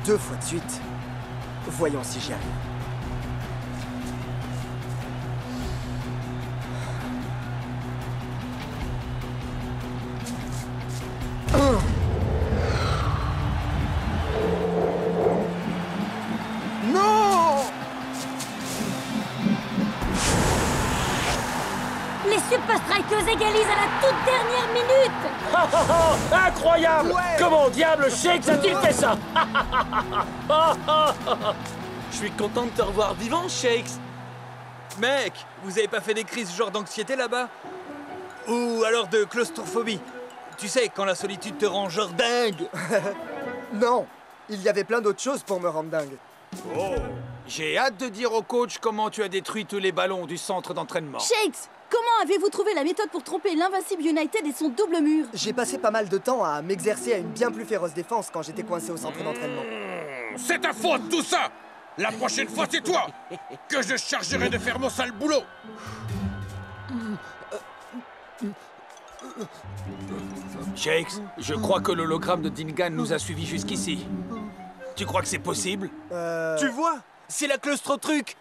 Deux fois de suite. Voyons si j'y arrive. Non! Les Super Strikers égalisent à la toute dernière minute. Incroyable! Ouais. Comment diable Shakes a-t-il fait ça? Je suis content de te revoir vivant, Shakes. Mec, vous avez pas fait des crises genre d'anxiété là-bas? Ou alors de claustrophobie? Tu sais, quand la solitude te rend genre dingue. Non, il y avait plein d'autres choses pour me rendre dingue. Oh, j'ai hâte de dire au coach comment tu as détruit tous les ballons du centre d'entraînement. Shakes, comment avez-vous trouvé la méthode pour tromper l'invincible United et son double mur? J'ai passé pas mal de temps à m'exercer à une bien plus féroce défense quand j'étais coincé au centre d'entraînement. C'est ta faute, tout ça! La prochaine fois, c'est toi que je chargerai de faire mon sale boulot! Shakes, je crois que l'hologramme de Dingan nous a suivis jusqu'ici. Tu crois que c'est possible? Tu vois? C'est la claustro-truc.